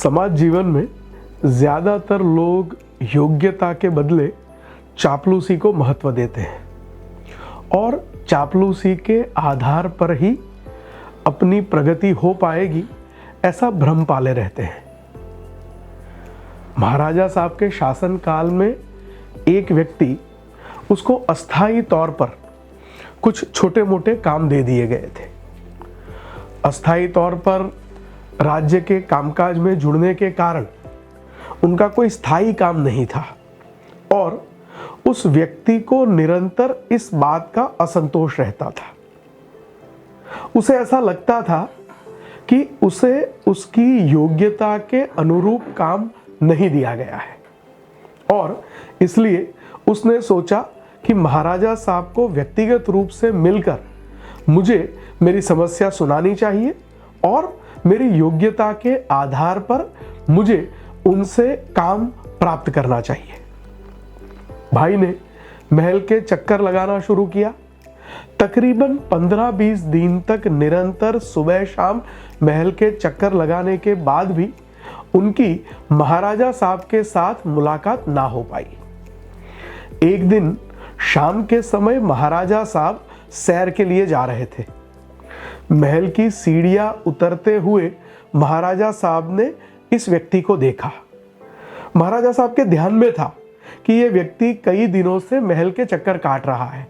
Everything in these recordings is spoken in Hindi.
समाज जीवन में ज़्यादातर लोग योग्यता के बदले चापलूसी को महत्व देते हैं और चापलूसी के आधार पर ही अपनी प्रगति हो पाएगी ऐसा भ्रम पाले रहते हैं। महाराजा साहब के शासन काल में एक व्यक्ति उसको अस्थायी तौर पर कुछ छोटे मोटे काम दे दिए गए थे। अस्थायी तौर पर राज्य के कामकाज में जुड़ने के कारण उनका कोई स्थायी काम नहीं था और उस व्यक्ति को निरंतर इस बात का असंतोष रहता था। उसे ऐसा लगता था कि उसे उसकी योग्यता के अनुरूप काम नहीं दिया गया है और इसलिए उसने सोचा कि महाराजा साहब को व्यक्तिगत रूप से मिलकर मुझे मेरी समस्या सुनानी चाहिए और मेरी योग्यता के आधार पर मुझे उनसे काम प्राप्त करना चाहिए। भाई ने महल के चक्कर लगाना शुरू किया। तकरीबन 15-20 दिन तक निरंतर सुबह शाम महल के चक्कर लगाने के बाद भी उनकी महाराजा साहब के साथ मुलाकात ना हो पाई। एक दिन शाम के समय महाराजा साहब सैर के लिए जा रहे थे। महल की सीढ़ियां उतरते हुए महाराजा साहब ने इस व्यक्ति को देखा। महाराजा साहब के ध्यान में था कि यह व्यक्ति कई दिनों से महल के चक्कर काट रहा है।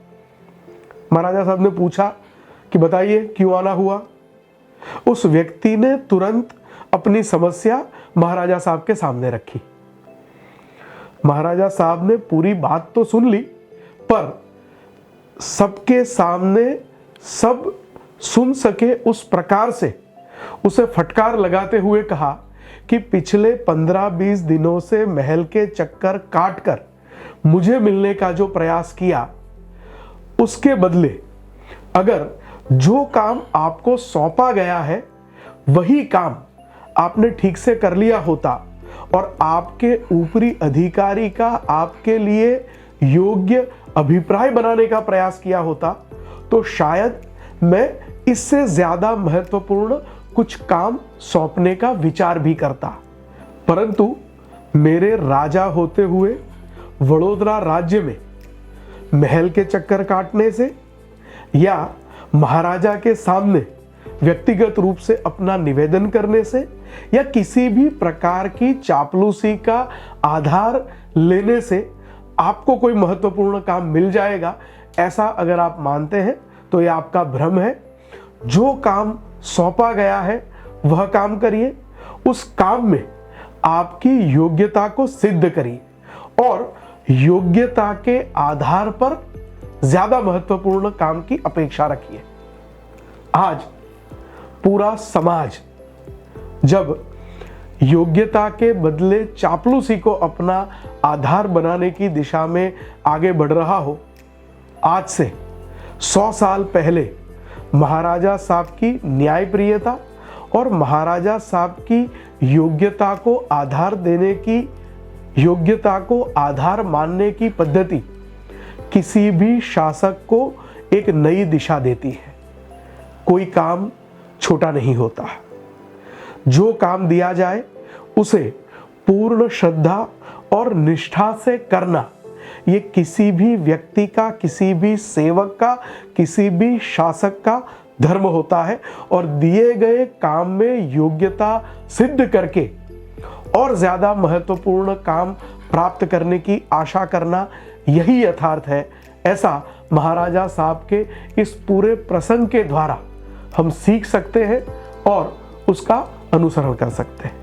महाराजा साहब ने पूछा कि बताइए क्यों आना हुआ। उस व्यक्ति ने तुरंत अपनी समस्या महाराजा साहब के सामने रखी। महाराजा साहब ने पूरी बात तो सुन ली पर सबके सामने सब सुन सके उस प्रकार से उसे फटकार लगाते हुए कहा कि पिछले 15-20 दिनों से महल के चक्कर काटकर मुझे मिलने का जो प्रयास किया उसके बदले अगर जो काम आपको सौंपा गया है वही काम आपने ठीक से कर लिया होता और आपके ऊपरी अधिकारी का आपके लिए योग्य अभिप्राय बनाने का प्रयास किया होता तो शायद मैं इससे ज्यादा महत्वपूर्ण कुछ काम सौंपने का विचार भी करता। परंतु मेरे राजा होते हुए वडोदरा राज्य में महल के चक्कर काटने से या महाराजा के सामने व्यक्तिगत रूप से अपना निवेदन करने से या किसी भी प्रकार की चापलूसी का आधार लेने से आपको कोई महत्वपूर्ण काम मिल जाएगा, ऐसा अगर आप मानते हैं तो यह आपका भ्रम है। जो काम सौंपा गया है वह काम करिए, उस काम में आपकी योग्यता को सिद्ध करिए और योग्यता के आधार पर ज्यादा महत्वपूर्ण काम की अपेक्षा रखिए। आज पूरा समाज जब योग्यता के बदले चापलूसी को अपना आधार बनाने की दिशा में आगे बढ़ रहा हो, आज से 100 साल पहले महाराजा साहब की न्यायप्रियता और महाराजा साहब की योग्यता को आधार देने की, योग्यता को आधार मानने की पद्धति किसी भी शासक को एक नई दिशा देती है। कोई काम छोटा नहीं होता। जो काम दिया जाए उसे पूर्ण श्रद्धा और निष्ठा से करना, ये किसी भी व्यक्ति का, किसी भी सेवक का, किसी भी शासक का धर्म होता है और दिए गए काम में योग्यता सिद्ध करके और ज्यादा महत्वपूर्ण काम प्राप्त करने की आशा करना यही यथार्थ है। ऐसा महाराजा साहब के इस पूरे प्रसंग के द्वारा हम सीख सकते हैं और उसका अनुसरण कर सकते हैं।